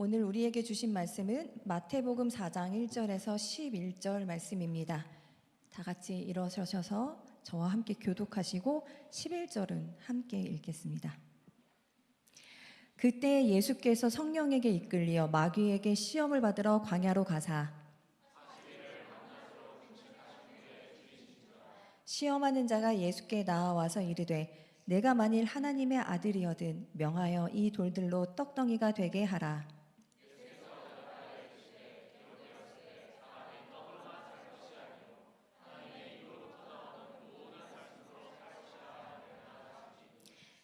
오늘 우리에게 주신 말씀은 마태복음 4장 1절에서 11절 말씀입니다. 다 같이 일어서셔서 저와 함께 교독하시고 11절은 함께 읽겠습니다. 그때 예수께서 성령에게 이끌리어 마귀에게 시험을 받으러 광야로 가사 시험하는 자가 예수께 나아와서 이르되 내가 만일 하나님의 아들이거든 명하여 이 돌들로 떡덩이가 되게 하라.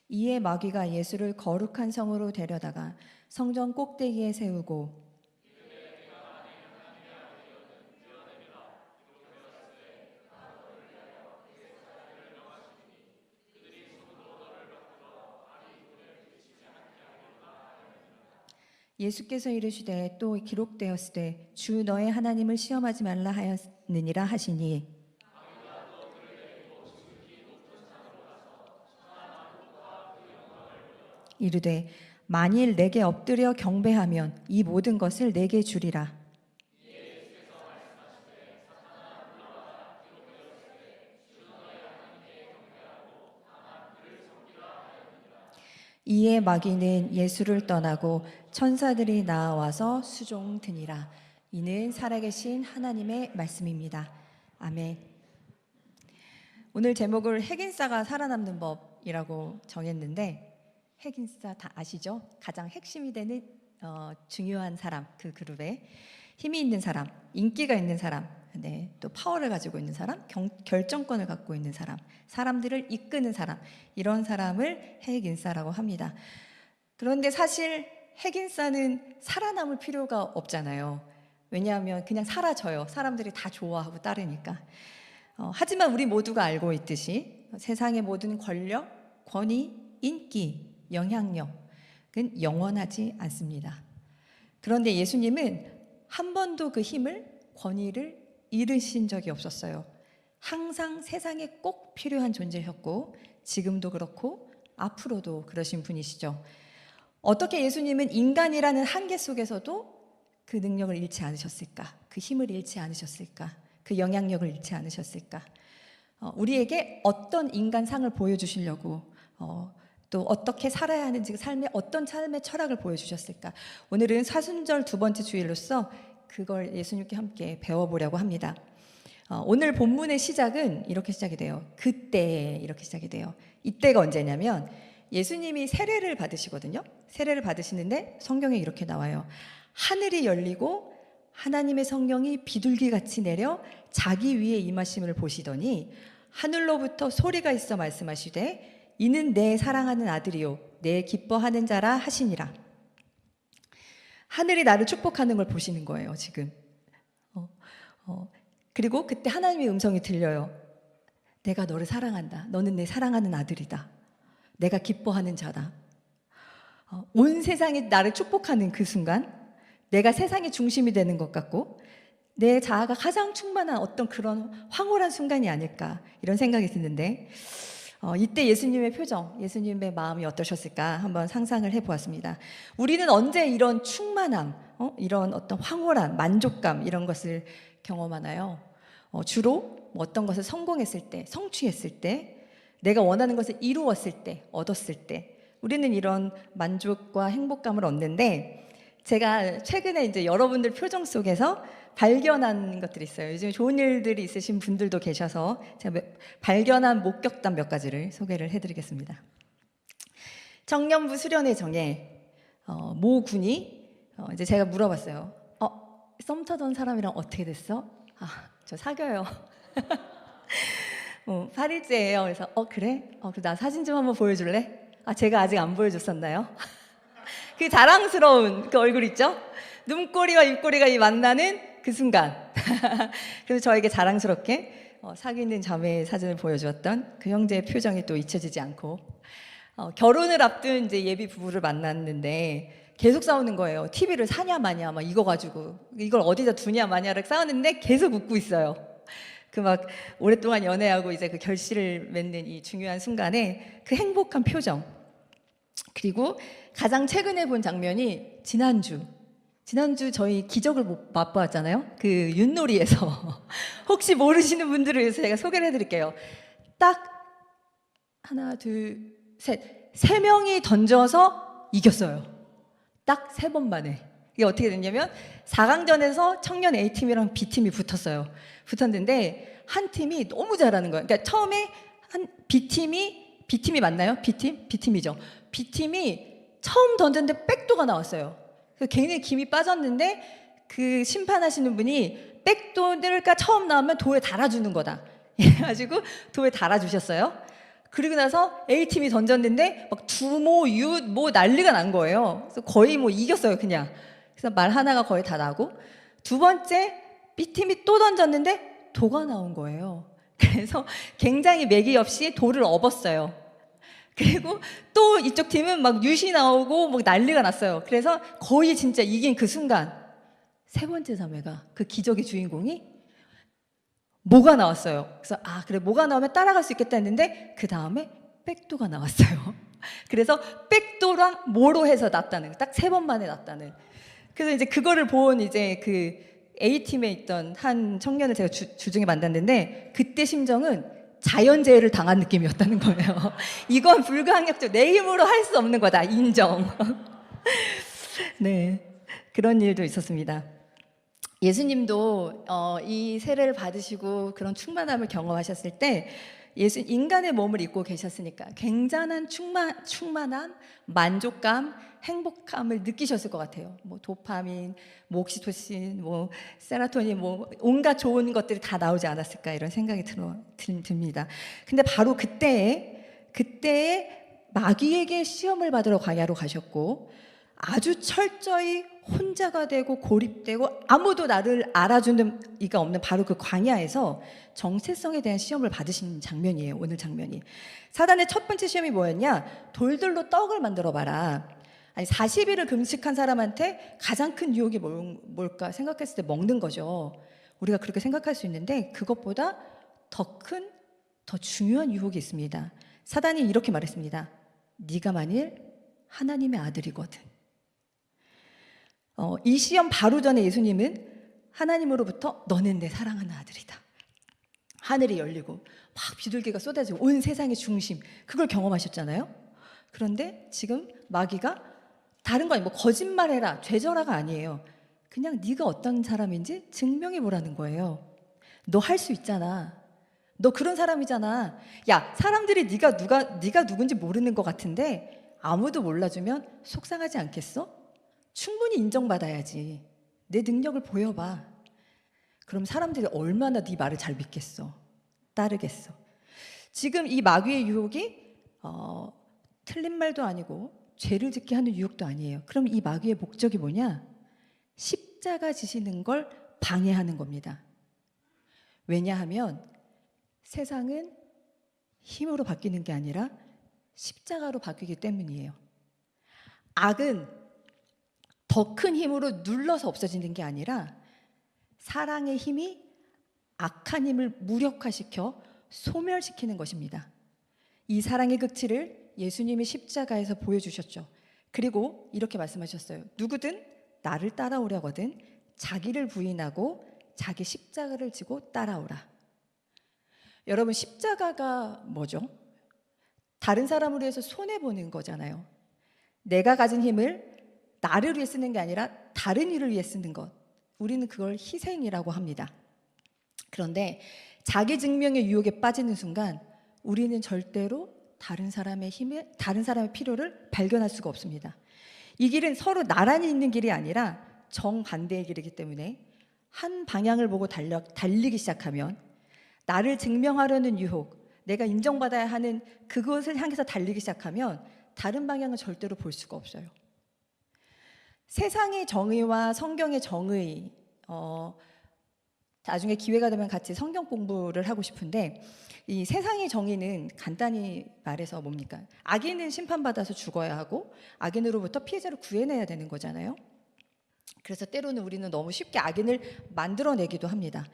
이에 마귀가 예수를 거룩한 성으로 데려다가 성전 꼭대기에 세우고 예수께서 이르시되 또 기록되었으되 주 너의 하나님을 시험하지 말라 하였느니라 하시니 이르되 만일 내게 엎드려 경배하면 이 모든 것을 내게 주리라. 이에 마귀는 예수를 떠나고 천사들이 나와서 수종드니라. 이는 살아계신 하나님의 말씀입니다. 아멘. 오늘 제목을 핵인싸가 살아남는 법이라고 정했는데 핵인싸 다 아시죠? 가장 핵심이 되는 중요한 사람, 그 그룹에 힘이 있는 사람, 인기가 있는 사람, 또 파워를 가지고 있는 사람, 결정권을 갖고 있는 사람, 사람들을 이끄는 사람, 이런 사람을 핵인싸라고 합니다. 그런데 사실 핵인싸는 살아남을 필요가 없잖아요. 왜냐하면 그냥 사라져요. 사람들이 다 좋아하고 따르니까. 하지만 우리 모두가 알고 있듯이 세상의 모든 권력, 권위, 인기, 영향력은 영원하지 않습니다. 그런데 예수님은 한 번도 그 힘을, 권위를 잃으신 적이 없었어요. 항상 세상에 꼭 필요한 존재였고 지금도 그렇고 앞으로도 그러신 분이시죠. 어떻게 예수님은 인간이라는 한계 속에서도 그 능력을 잃지 않으셨을까? 그 힘을 잃지 않으셨을까? 그 영향력을 잃지 않으셨을까? 우리에게 어떤 인간상을 보여주시려고 또 어떻게 살아야 하는지 어떤 삶의 철학을 보여주셨을까? 오늘은 사순절 두 번째 주일로서 그걸 예수님께 함께 배워보려고 합니다. 오늘 본문의 시작은 이렇게 시작이 돼요. 그때 이렇게 시작이 돼요. 이때가 언제냐면 예수님이 세례를 받으시거든요. 세례를 받으시는데 성경에 이렇게 나와요. 하늘이 열리고 하나님의 성령이 비둘기같이 내려 자기 위에 임하심을 보시더니 하늘로부터 소리가 있어 말씀하시되 이는 내 사랑하는 아들이요 내 기뻐하는 자라 하시니라. 하늘이 나를 축복하는 걸 보시는 거예요 지금. 그리고 그때 하나님의 음성이 들려요. 내가 너를 사랑한다. 너는 내 사랑하는 아들이다. 내가 기뻐하는 자다. 온 세상이 나를 축복하는 그 순간 내가 세상의 중심이 되는 것 같고 내 자아가 가장 충만한 어떤 그런 황홀한 순간이 아닐까 이런 생각이 드는데 이때 예수님의 표정, 예수님의 마음이 어떠셨을까 한번 상상을 해보았습니다. 우리는 언제 이런 충만함, 이런 어떤 황홀한 만족감 이런 것을 경험하나요? 주로 어떤 것을 성공했을 때, 성취했을 때, 내가 원하는 것을 이루었을 때, 얻었을 때 우리는 이런 만족과 행복감을 얻는데 제가 최근에 이제 여러분들 표정 속에서 발견한 것들이 있어요. 요즘 좋은 일들이 있으신 분들도 계셔서 제가 발견한 목격담 몇 가지를 소개를 해드리겠습니다. 청년부 수련회 정에 모 군이 이제 제가 물어봤어요. 썸 타던 사람이랑 어떻게 됐어? 저 사겨요. 8일째예요. 그래서 그래? 그럼 나 사진 좀 한번 보여줄래? 제가 아직 안 보여줬었나요? 그 자랑스러운 그 얼굴 있죠? 눈꼬리와 입꼬리가 만나는 그 순간. 그래서 저에게 자랑스럽게 사귀는 자매의 사진을 보여주었던 그 형제의 표정이 또 잊혀지지 않고 결혼을 앞둔 이제 예비 부부를 만났는데 계속 싸우는 거예요. TV를 사냐 마냐 막 이거 가지고 이걸 어디다 두냐 마냐를 싸우는데 계속 웃고 있어요. 그 막 오랫동안 연애하고 이제 그 결실을 맺는 이 중요한 순간에 그 행복한 표정. 그리고 가장 최근에 본 장면이 지난주 지난주 저희 기적을 맛보았잖아요. 그 윷놀이에서 혹시 모르시는 분들을 위해서 제가 소개를 해드릴게요. 딱 하나, 둘, 셋, 세 명이 던져서 이겼어요. 딱 3번 만에. 이게 어떻게 됐냐면 4강전에서 청년 A팀이랑 B팀이 붙었는데 한 팀이 너무 잘하는 거예요. 그러니까 처음에 한 B팀이 맞나요? B팀이죠. B팀이 처음 던졌는데 백도가 나왔어요. 그래서 굉장히 김이 빠졌는데 그 심판하시는 분이 백도가 처음 나오면 도에 달아주는 거다. 해가지고 도에 달아주셨어요. 그리고 나서 A팀이 던졌는데 막 두모, 윷, 뭐 난리가 난 거예요. 그래서 거의 뭐 이겼어요, 그냥. 그래서 말 하나가 거의 다 나고, 두 번째 B팀이 또 던졌는데 도가 나온 거예요. 그래서 굉장히 매기 없이 도를 업었어요. 그리고 또 이쪽 팀은 막 윷이 나오고 막 난리가 났어요. 그래서 거의 진짜 이긴 그 순간 세 번째 자매가, 그 기적의 주인공이 모가 나왔어요. 그래서 그래, 모가 나오면 따라갈 수 있겠다 했는데 그 다음에 백도가 나왔어요. 그래서 백도랑 모로 해서 났다는, 딱 3번 만에 났다는. 그래서 이제 그거를 본 이제 그 A팀에 있던 한 청년을 제가 주중에 만났는데, 그때 심정은 자연재해를 당한 느낌이었다는 거예요. 이건 불가항력적, 내 힘으로 할 수 없는 거다, 인정. 네, 그런 일도 있었습니다. 예수님도 이 세례를 받으시고 그런 충만함을 경험하셨을 때 인간의 몸을 입고 계셨으니까 굉장한 충만함, 만족감, 행복감을 느끼셨을 것 같아요. 뭐 도파민, 뭐 옥시토신, 뭐 세로토닌, 뭐 온갖 좋은 것들이 다 나오지 않았을까, 이런 생각이 듭니다. 근데 바로 그때에 마귀에게 시험을 받으러 광야로 가셨고, 아주 철저히 혼자가 되고 고립되고 아무도 나를 알아주는 이가 없는 바로 그 광야에서 정체성에 대한 시험을 받으신 장면이에요. 오늘 장면이. 사단의 첫 번째 시험이 뭐였냐? 돌들로 떡을 만들어 봐라. 아니, 40일을 금식한 사람한테 가장 큰 유혹이 뭘까 생각했을 때 먹는 거죠. 우리가 그렇게 생각할 수 있는데 그것보다 더 큰, 더 중요한 유혹이 있습니다. 사단이 이렇게 말했습니다. 네가 만일 하나님의 아들이거든. 이 시험 바로 전에 예수님은 하나님으로부터 너는 내 사랑하는 아들이다. 하늘이 열리고 막 비둘기가 쏟아지고 온 세상의 중심, 그걸 경험하셨잖아요. 그런데 지금 마귀가 다른 거 아니고 뭐 거짓말해라, 죄져라가 아니에요. 그냥 네가 어떤 사람인지 증명해 보라는 거예요. 너 할 수 있잖아. 너 그런 사람이잖아. 야, 사람들이 네가 누군지 모르는 것 같은데 아무도 몰라주면 속상하지 않겠어? 충분히 인정받아야지. 내 능력을 보여봐. 그럼 사람들이 얼마나 네 말을 잘 믿겠어? 따르겠어? 지금 이 마귀의 유혹이 틀린 말도 아니고 죄를 짓게 하는 유혹도 아니에요. 그럼 이 마귀의 목적이 뭐냐? 십자가 지시는 걸 방해하는 겁니다. 왜냐하면 세상은 힘으로 바뀌는 게 아니라 십자가로 바뀌기 때문이에요. 악은 더 큰 힘으로 눌러서 없어지는 게 아니라 사랑의 힘이 악한 힘을 무력화시켜 소멸시키는 것입니다. 이 사랑의 극치를 예수님이 십자가에서 보여주셨죠. 그리고 이렇게 말씀하셨어요. 누구든 나를 따라오려거든 자기를 부인하고 자기 십자가를 지고 따라오라. 여러분, 십자가가 뭐죠? 다른 사람을 위해서 손해보는 거잖아요. 내가 가진 힘을 나를 위해 쓰는 게 아니라 다른 이를 위해 쓰는 것. 우리는 그걸 희생이라고 합니다. 그런데 자기 증명의 유혹에 빠지는 순간 우리는 절대로 다른 사람의 필요를 발견할 수가 없습니다. 이 길은 서로 나란히 있는 길이 아니라 정반대의 길이기 때문에 한 방향을 보고 달리기 시작하면 나를 증명하려는 유혹, 내가 인정받아야 하는 그것을 향해서 달리기 시작하면 다른 방향은 절대로 볼 수가 없어요. 세상의 정의와 성경의 정의, 나중에 기회가 되면 같이 성경 공부를 하고 싶은데, 이 세상의 정의는 간단히 말해서 뭡니까? 악인은 심판받아서 죽어야 하고 악인으로부터 피해자를 구해내야 되는 거잖아요. 그래서 때로는 우리는 너무 쉽게 악인을 만들어내기도 합니다.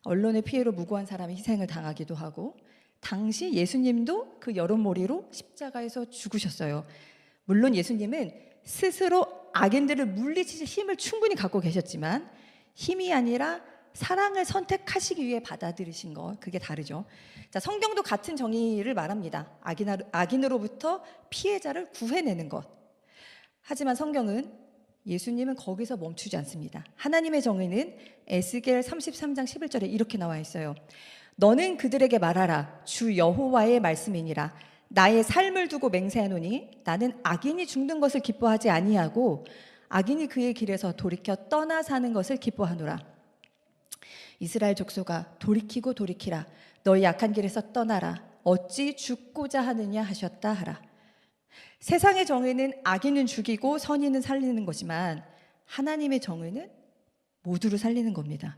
언론의 피해로 무고한 사람이 희생을 당하기도 하고, 당시 예수님도 그 여론몰이로 십자가에서 죽으셨어요. 물론 예수님은 스스로 악인들을 물리칠 힘을 충분히 갖고 계셨지만 힘이 아니라 사랑을 선택하시기 위해 받아들이신 것, 그게 다르죠. 자, 성경도 같은 정의를 말합니다. 악인으로부터 피해자를 구해내는 것. 하지만 성경은, 예수님은 거기서 멈추지 않습니다. 하나님의 정의는 에스겔 33장 11절에 이렇게 나와 있어요. 너는 그들에게 말하라. 주 여호와의 말씀이니라. 나의 삶을 두고 맹세하노니 나는 악인이 죽는 것을 기뻐하지 아니하고 악인이 그의 길에서 돌이켜 떠나 사는 것을 기뻐하노라. 이스라엘 족속아, 돌이키고 돌이키라. 너희 악한 길에서 떠나라. 어찌 죽고자 하느냐 하셨다 하라. 세상의 정의는 악인은 죽이고 선인은 살리는 거지만 하나님의 정의는 모두를 살리는 겁니다.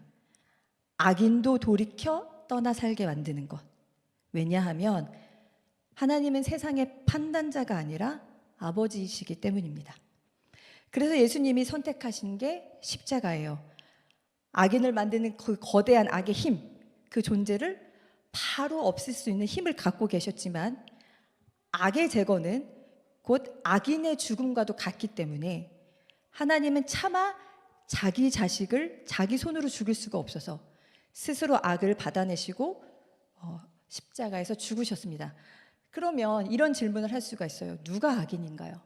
악인도 돌이켜 떠나 살게 만드는 것. 왜냐하면 하나님은 세상의 판단자가 아니라 아버지이시기 때문입니다. 그래서 예수님이 선택하신 게 십자가예요. 악인을 만드는 그 거대한 악의 힘, 그 존재를 바로 없앨 수 있는 힘을 갖고 계셨지만 악의 제거는 곧 악인의 죽음과도 같기 때문에 하나님은 차마 자기 자식을 자기 손으로 죽일 수가 없어서 스스로 악을 받아내시고 십자가에서 죽으셨습니다. 그러면 이런 질문을 할 수가 있어요. 누가 악인인가요?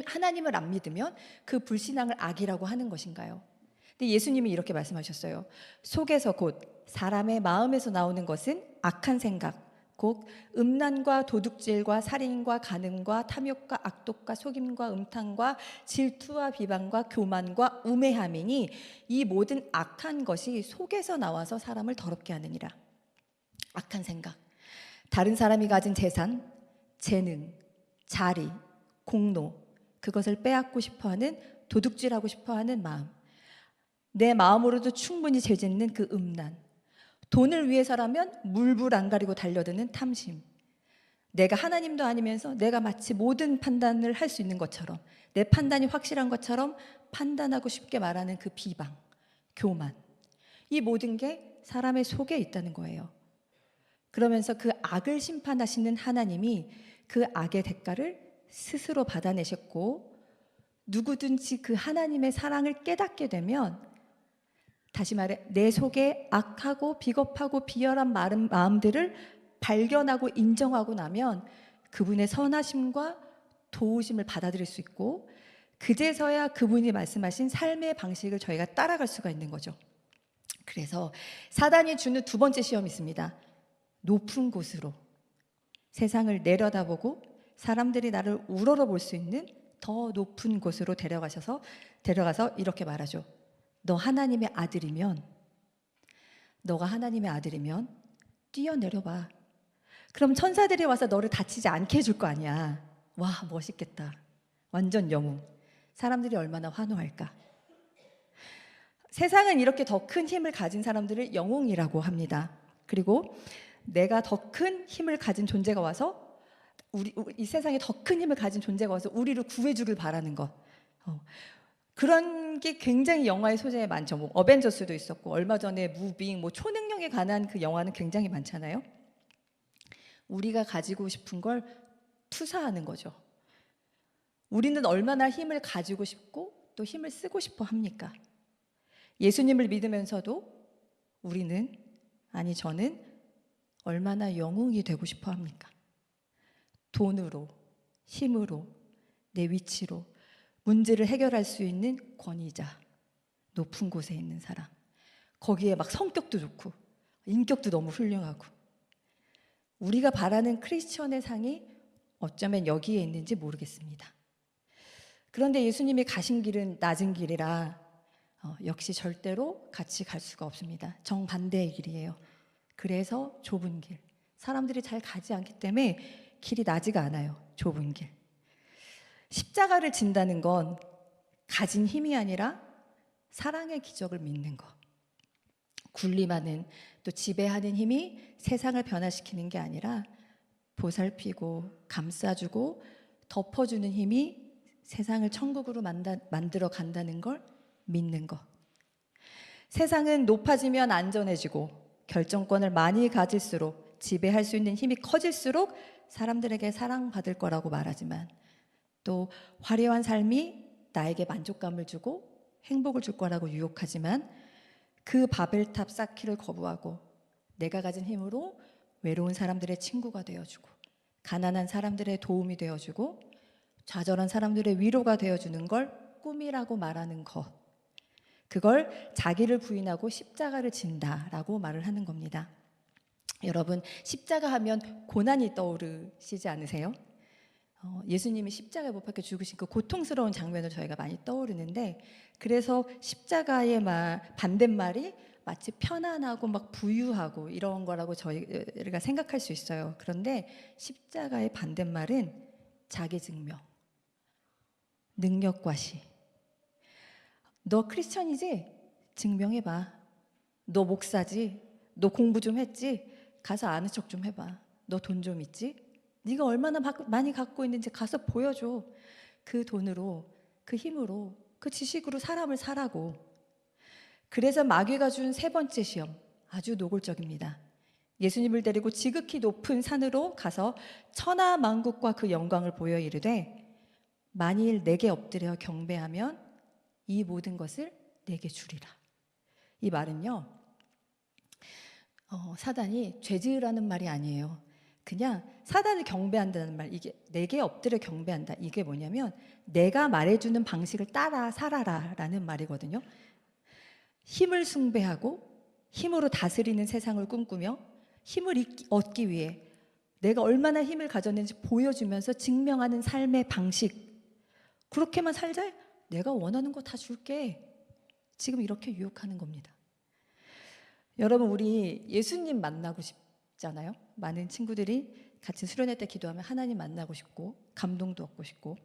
하나님을 안 믿으면 그 불신앙을 악이라고 하는 것인가요? 근데 예수님이 이렇게 말씀하셨어요. 속에서 곧 사람의 마음에서 나오는 것은 악한 생각, 곧 음란과 도둑질과 살인과 간음과 탐욕과 악독과 속임과 음탕과 질투와 비방과 교만과 우매함이니 이 모든 악한 것이 속에서 나와서 사람을 더럽게 하느니라. 악한 생각, 다른 사람이 가진 재산, 재능, 자리, 공로, 그것을 빼앗고 싶어하는, 도둑질하고 싶어하는 마음, 내 마음으로도 충분히 죄짓는 그 음란, 돈을 위해서라면 물불 안 가리고 달려드는 탐심, 내가 하나님도 아니면서 내가 마치 모든 판단을 할 수 있는 것처럼, 내 판단이 확실한 것처럼 판단하고 쉽게 말하는 그 비방, 교만, 이 모든 게 사람의 속에 있다는 거예요. 그러면서 그 악을 심판하시는 하나님이 그 악의 대가를 스스로 받아내셨고, 누구든지 그 하나님의 사랑을 깨닫게 되면, 다시 말해 내 속에 악하고 비겁하고 비열한 마음들을 발견하고 인정하고 나면 그분의 선하심과 도우심을 받아들일 수 있고, 그제서야 그분이 말씀하신 삶의 방식을 저희가 따라갈 수가 있는 거죠. 그래서 사단이 주는 두 번째 시험이 있습니다. 높은 곳으로, 세상을 내려다보고 사람들이 나를 우러러볼 수 있는 더 높은 곳으로 데려가서 이렇게 말하죠. 너가 하나님의 아들이면 뛰어내려봐. 그럼 천사들이 와서 너를 다치지 않게 해줄 거 아니야. 와, 멋있겠다. 완전 영웅. 사람들이 얼마나 환호할까. 세상은 이렇게 더 큰 힘을 가진 사람들을 영웅이라고 합니다. 그리고 내가 더 큰 힘을 가진 존재가 와서 이 세상에 더 큰 힘을 가진 존재가 와서 우리를 구해주길 바라는 것. 그런 게 굉장히 영화의 소재에 많죠. 뭐 어벤져스도 있었고, 얼마 전에 무빙, 뭐 초능력에 관한 그 영화는 굉장히 많잖아요. 우리가 가지고 싶은 걸 투사하는 거죠. 우리는 얼마나 힘을 가지고 싶고 또 힘을 쓰고 싶어 합니까? 예수님을 믿으면서도 저는 얼마나 영웅이 되고 싶어 합니까? 돈으로, 힘으로, 내 위치로 문제를 해결할 수 있는 권위자, 높은 곳에 있는 사람, 거기에 막 성격도 좋고 인격도 너무 훌륭하고, 우리가 바라는 크리스천의 상이 어쩌면 여기에 있는지 모르겠습니다. 그런데 예수님이 가신 길은 낮은 길이라 역시 절대로 같이 갈 수가 없습니다. 정반대의 길이에요. 그래서 좁은 길, 사람들이 잘 가지 않기 때문에 길이 나지가 않아요. 좁은 길. 십자가를 진다는 건 가진 힘이 아니라 사랑의 기적을 믿는 것. 군림하는, 또 지배하는 힘이 세상을 변화시키는 게 아니라 보살피고 감싸주고 덮어주는 힘이 세상을 천국으로 만들어 간다는 걸 믿는 것. 세상은 높아지면 안전해지고 결정권을 많이 가질수록, 지배할 수 있는 힘이 커질수록 사람들에게 사랑받을 거라고 말하지만, 또 화려한 삶이 나에게 만족감을 주고 행복을 줄 거라고 유혹하지만 그 바벨탑 쌓기를 거부하고 내가 가진 힘으로 외로운 사람들의 친구가 되어주고 가난한 사람들의 도움이 되어주고 좌절한 사람들의 위로가 되어주는 걸 꿈이라고 말하는 것, 그걸 자기를 부인하고 십자가를 진다라고 말을 하는 겁니다. 여러분, 십자가 하면 고난이 떠오르시지 않으세요? 예수님이 십자가에 못 박혀 죽으신 그 고통스러운 장면을 저희가 많이 떠오르는데, 그래서 십자가의 반대말이 마치 편안하고 막 부유하고 이런 거라고 저희가 생각할 수 있어요. 그런데 십자가의 반대말은 자기 증명, 능력과시. 너 크리스천이지? 증명해봐. 너 목사지? 너 공부 좀 했지? 가서 아는 척 좀 해봐. 너 돈 좀 있지? 네가 얼마나 많이 갖고 있는지 가서 보여줘. 그 돈으로, 그 힘으로, 그 지식으로 사람을 사라고. 그래서 마귀가 준 세 번째 시험, 아주 노골적입니다. 예수님을 데리고 지극히 높은 산으로 가서 천하만국과 그 영광을 보여 이르되, 만일 내게 엎드려 경배하면 이 모든 것을 내게 주리라. 이 말은요, 사단이 죄 지으라는 말이 아니에요. 그냥 사단을 경배한다는 말, 이게 내게 엎드려 경배한다, 이게 뭐냐면 내가 말해주는 방식을 따라 살아라 라는 말이거든요. 힘을 숭배하고 힘으로 다스리는 세상을 꿈꾸며 힘을 얻기 위해 내가 얼마나 힘을 가졌는지 보여주면서 증명하는 삶의 방식, 그렇게만 살자. 내가 원하는 거 다 줄게. 지금 이렇게 유혹하는 겁니다. 여러분, 우리 예수님 만나고 싶잖아요. 많은 친구들이 같이 수련회 때 기도하면 하나님 만나고 싶고 감동도 얻고 싶고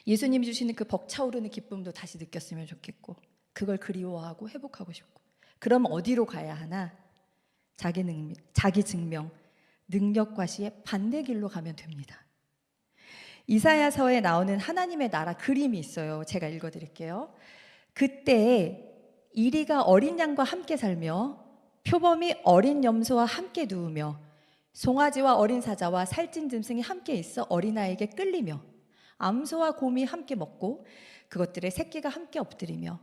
예수님이 주시는 그 벅차오르는 기쁨도 다시 느꼈으면 좋겠고 그걸 그리워하고 회복하고 싶고, 그럼 어디로 가야 하나? 자기 증명, 능력과시의 반대 길로 가면 됩니다. 이사야서에 나오는 하나님의 나라 그림이 있어요. 제가 읽어드릴게요. 그때 이리가 어린 양과 함께 살며 표범이 어린 염소와 함께 누우며 송아지와 어린 사자와 살찐 짐승이 함께 있어 어린아이에게 끌리며 암소와 곰이 함께 먹고 그것들의 새끼가 함께 엎드리며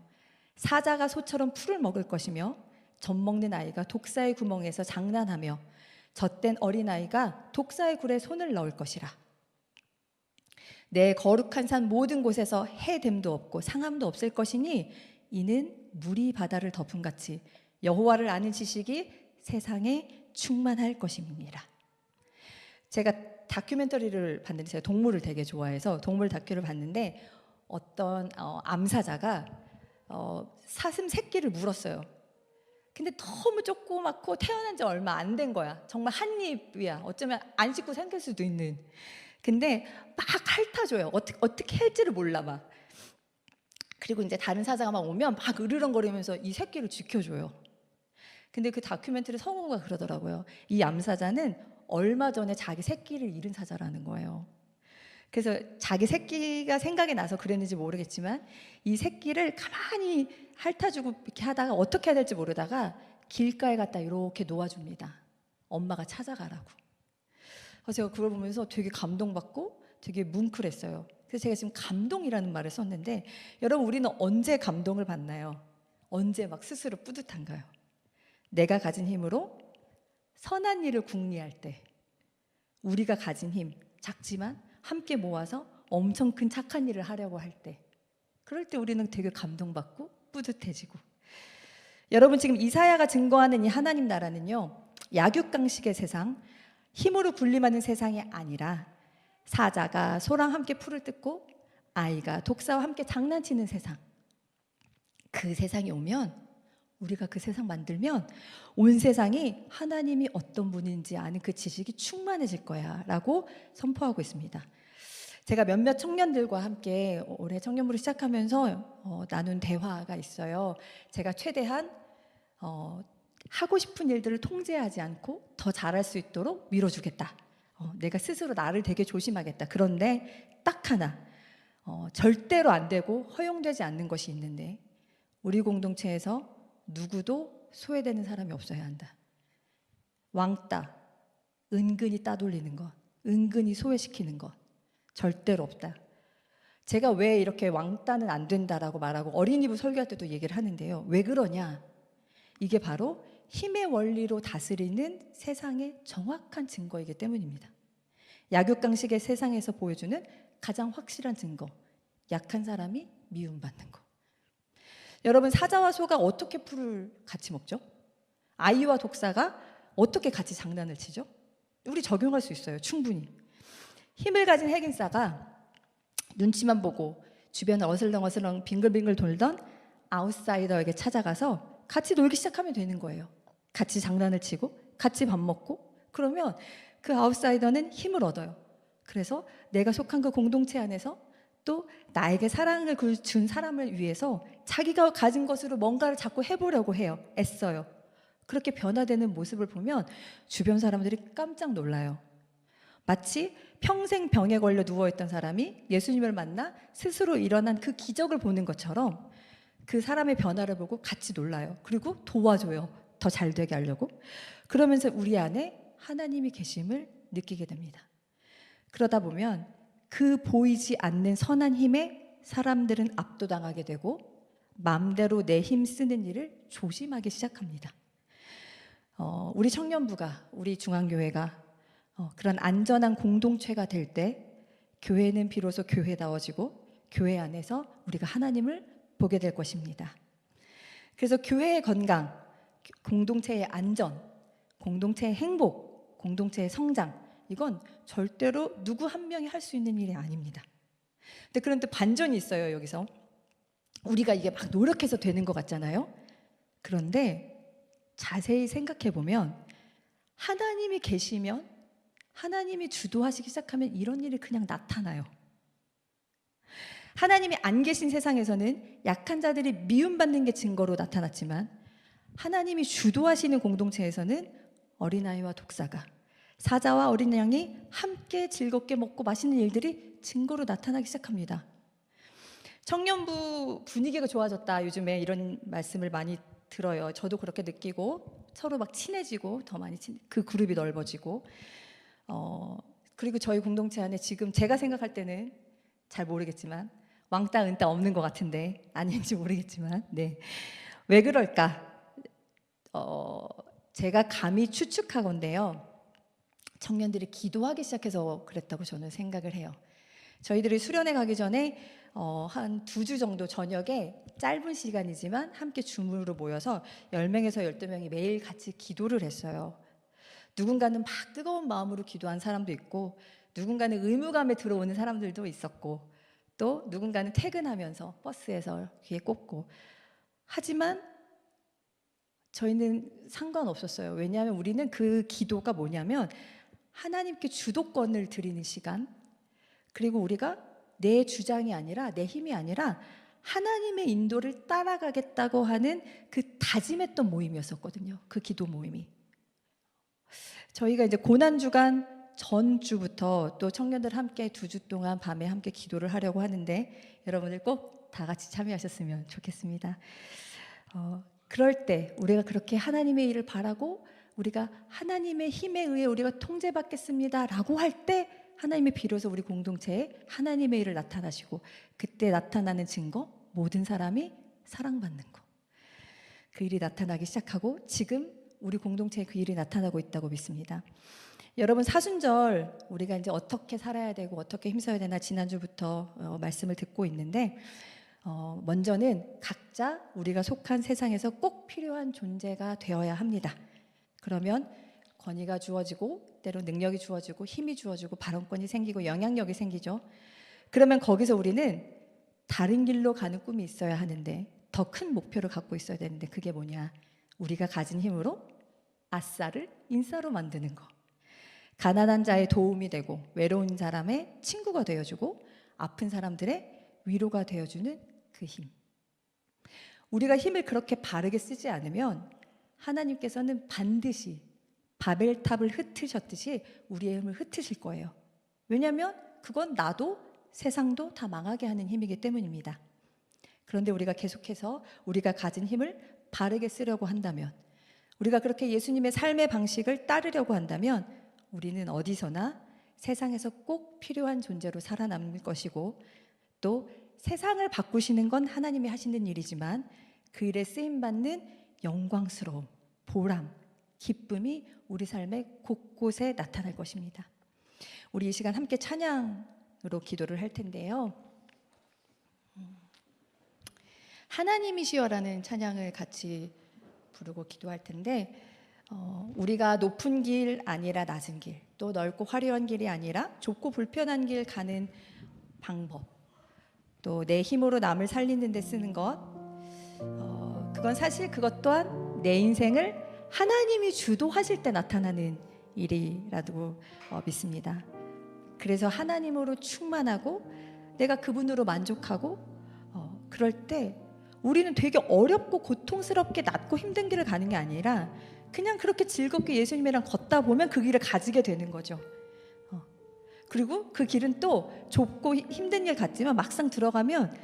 사자가 소처럼 풀을 먹을 것이며 젖 먹는 아이가 독사의 구멍에서 장난하며 젖된 어린아이가 독사의 굴에 손을 넣을 것이라. 내 거룩한 산 모든 곳에서 해됨도 없고 상함도 없을 것이니 이는 물이 바다를 덮음같이 여호와를 아는 지식이 세상에 충만할 것임이니라. 제가 다큐멘터리를 봤는데, 제가 동물을 되게 좋아해서 동물 다큐를 봤는데 어떤 암사자가 사슴 새끼를 물었어요. 근데 너무 조그맣고 태어난 지 얼마 안 된 거야. 정말 한 입이야. 어쩌면 안 씻고 생길 수도 있는. 근데 막 핥아줘요. 어떻게 할지를 몰라 막. 그리고 이제 다른 사자가 막 오면 막 으르렁거리면서 이 새끼를 지켜줘요. 근데 그 다큐멘터리 성우가 그러더라고요. 이 암사자는 얼마 전에 자기 새끼를 잃은 사자라는 거예요. 그래서 자기 새끼가 생각이 나서 그랬는지 모르겠지만 이 새끼를 가만히 핥아주고 이렇게 하다가 어떻게 해야 될지 모르다가 길가에 갖다 이렇게 놓아줍니다. 엄마가 찾아가라고. 그래서 제가 그걸 보면서 되게 감동받고 되게 뭉클했어요. 그래서 제가 지금 감동이라는 말을 썼는데, 여러분, 우리는 언제 감동을 받나요? 언제 막 스스로 뿌듯한가요? 내가 가진 힘으로 선한 일을 궁리할 때, 우리가 가진 힘 작지만 함께 모아서 엄청 큰 착한 일을 하려고 할 때, 그럴 때 우리는 되게 감동받고 뿌듯해지고. 여러분, 지금 이사야가 증거하는 이 하나님 나라는요, 약육강식의 세상, 힘으로 군림하는 세상이 아니라 사자가 소랑 함께 풀을 뜯고 아이가 독사와 함께 장난치는 세상, 그 세상이 오면, 우리가 그 세상 만들면 온 세상이 하나님이 어떤 분인지 아는 그 지식이 충만해질 거야 라고 선포하고 있습니다. 제가 몇몇 청년들과 함께 올해 청년부를 시작하면서 나눈 대화가 있어요. 제가 최대한 하고 싶은 일들을 통제하지 않고 더 잘할 수 있도록 밀어주겠다. 내가 스스로 나를 되게 조심하겠다. 그런데 딱 하나, 절대로 안 되고 허용되지 않는 것이 있는데, 우리 공동체에서 누구도 소외되는 사람이 없어야 한다. 왕따, 은근히 따돌리는 것, 은근히 소외시키는 것, 절대로 없다. 제가 왜 이렇게 왕따는 안 된다라고 말하고 어린이부 설교할 때도 얘기를 하는데요. 왜 그러냐? 이게 바로 힘의 원리로 다스리는 세상의 정확한 증거이기 때문입니다. 약육강식의 세상에서 보여주는 가장 확실한 증거, 약한 사람이 미움받는 거. 여러분, 사자와 소가 어떻게 풀을 같이 먹죠? 아이와 독사가 어떻게 같이 장난을 치죠? 우리 적용할 수 있어요, 충분히. 힘을 가진 핵인싸가 눈치만 보고 주변을 어슬렁어슬렁 빙글빙글 돌던 아웃사이더에게 찾아가서 같이 놀기 시작하면 되는 거예요. 같이 장난을 치고 같이 밥 먹고, 그러면 그 아웃사이더는 힘을 얻어요. 그래서 내가 속한 그 공동체 안에서 또 나에게 사랑을 준 사람을 위해서 자기가 가진 것으로 뭔가를 자꾸 해보려고 해요. 애써요. 그렇게 변화되는 모습을 보면 주변 사람들이 깜짝 놀라요. 마치 평생 병에 걸려 누워있던 사람이 예수님을 만나 스스로 일어난 그 기적을 보는 것처럼 그 사람의 변화를 보고 같이 놀라요. 그리고 도와줘요. 더 잘 되게 하려고. 그러면서 우리 안에 하나님이 계심을 느끼게 됩니다. 그러다 보면 그 보이지 않는 선한 힘에 사람들은 압도당하게 되고 마음대로 내 힘 쓰는 일을 조심하기 시작합니다. 우리 청년부가, 우리 중앙교회가 그런 안전한 공동체가 될 때 교회는 비로소 교회다워지고 교회 안에서 우리가 하나님을 보게 될 것입니다. 그래서 교회의 건강, 공동체의 안전, 공동체의 행복, 공동체의 성장, 이건 절대로 누구 한 명이 할 수 있는 일이 아닙니다. 그런데 반전이 있어요. 여기서 우리가 이게 막 노력해서 되는 것 같잖아요. 그런데 자세히 생각해 보면 하나님이 계시면, 하나님이 주도하시기 시작하면 이런 일이 그냥 나타나요. 하나님이 안 계신 세상에서는 약한 자들이 미움받는 게 증거로 나타났지만 하나님이 주도하시는 공동체에서는 어린아이와 독사가, 사자와 어린 양이 함께 즐겁게 먹고 마시는 일들이 증거로 나타나기 시작합니다. 청년부 분위기가 좋아졌다, 요즘에 이런 말씀을 많이 들어요. 저도 그렇게 느끼고 서로 막 친해지고 더 많이 그 그룹이 넓어지고, 그리고 저희 공동체 안에 지금 제가 생각할 때는 잘 모르겠지만 왕따 은따 없는 것 같은데 아닌지 모르겠지만, 네, 왜 그럴까? 제가 감히 추측하건데요, 청년들이 기도하기 시작해서 그랬다고 저는 생각을 해요. 저희들이 수련회 가기 전에 한 2주 정도 저녁에 짧은 시간이지만 함께 줌으로 모여서 10명에서 12명이 매일 같이 기도를 했어요. 누군가는 막 뜨거운 마음으로 기도한 사람도 있고, 누군가는 의무감에 들어오는 사람들도 있었고, 또 누군가는 퇴근하면서 버스에서 귀에 꽂고. 하지만 저희는 상관없었어요. 왜냐하면 우리는 그 기도가 뭐냐면 하나님께 주도권을 드리는 시간, 그리고 우리가 내 주장이 아니라 내 힘이 아니라 하나님의 인도를 따라가겠다고 하는 그 다짐했던 모임이었었거든요. 그 기도 모임이. 저희가 이제 고난주간 전주부터 또 청년들 함께 2주 동안 밤에 함께 기도를 하려고 하는데 여러분들 꼭 다 같이 참여하셨으면 좋겠습니다. 그럴 때 우리가 그렇게 하나님의 일을 바라고 우리가 하나님의 힘에 의해 우리가 통제받겠습니다 라고 할 때 하나님이 비로소 우리 공동체에 하나님의 일을 나타나시고, 그때 나타나는 증거, 모든 사람이 사랑받는 거, 그 일이 나타나기 시작하고 지금 우리 공동체에 그 일이 나타나고 있다고 믿습니다. 여러분, 사순절 우리가 이제 어떻게 살아야 되고 어떻게 힘써야 되나 지난주부터 말씀을 듣고 있는데, 먼저는 각자 우리가 속한 세상에서 꼭 필요한 존재가 되어야 합니다. 그러면 권위가 주어지고 때로 능력이 주어지고 힘이 주어지고 발언권이 생기고 영향력이 생기죠. 그러면 거기서 우리는 다른 길로 가는 꿈이 있어야 하는데, 더 큰 목표를 갖고 있어야 되는데, 그게 뭐냐? 우리가 가진 힘으로 아싸를 인싸로 만드는 거. 가난한 자의 도움이 되고 외로운 사람의 친구가 되어주고 아픈 사람들의 위로가 되어주는 그 힘. 우리가 힘을 그렇게 바르게 쓰지 않으면 하나님께서는 반드시 바벨탑을 흩으셨듯이 우리의 힘을 흩으실 거예요. 왜냐하면 그건 나도 세상도 다 망하게 하는 힘이기 때문입니다. 그런데 우리가 계속해서 우리가 가진 힘을 바르게 쓰려고 한다면, 우리가 그렇게 예수님의 삶의 방식을 따르려고 한다면 우리는 어디서나 세상에서 꼭 필요한 존재로 살아남을 것이고, 또 세상을 바꾸시는 건 하나님이 하시는 일이지만 그 일에 쓰임받는 영광스러움, 보람, 기쁨이 우리 삶의 곳곳에 나타날 것입니다. 우리 이 시간 함께 찬양으로 기도를 할 텐데요. 하나님이시여라는 찬양을 같이 부르고 기도할 텐데, 우리가 높은 길 아니라 낮은 길, 또 넓고 화려한 길이 아니라 좁고 불편한 길 가는 방법, 또 내 힘으로 남을 살리는 데 쓰는 것, 그건 사실 그것 또한 내 인생을 하나님이 주도하실 때 나타나는 일이라고 믿습니다. 그래서 하나님으로 충만하고 내가 그분으로 만족하고 그럴 때 우리는 되게 어렵고 고통스럽게 낮고 힘든 길을 가는 게 아니라 그냥 그렇게 즐겁게 예수님이랑 걷다 보면 그 길을 가지게 되는 거죠. 그리고 그 길은 또 좁고 힘든 길 같지만 막상 들어가면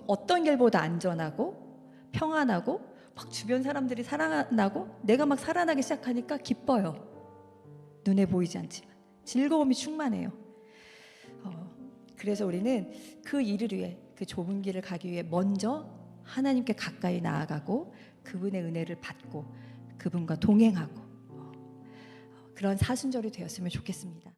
어떤 길보다 안전하고 평안하고 막 주변 사람들이 살아나고 내가 막 살아나기 시작하니까 기뻐요. 눈에 보이지 않지만 즐거움이 충만해요. 그래서 우리는 그 일을 위해, 그 좁은 길을 가기 위해 먼저 하나님께 가까이 나아가고 그분의 은혜를 받고 그분과 동행하고 그런 사순절이 되었으면 좋겠습니다.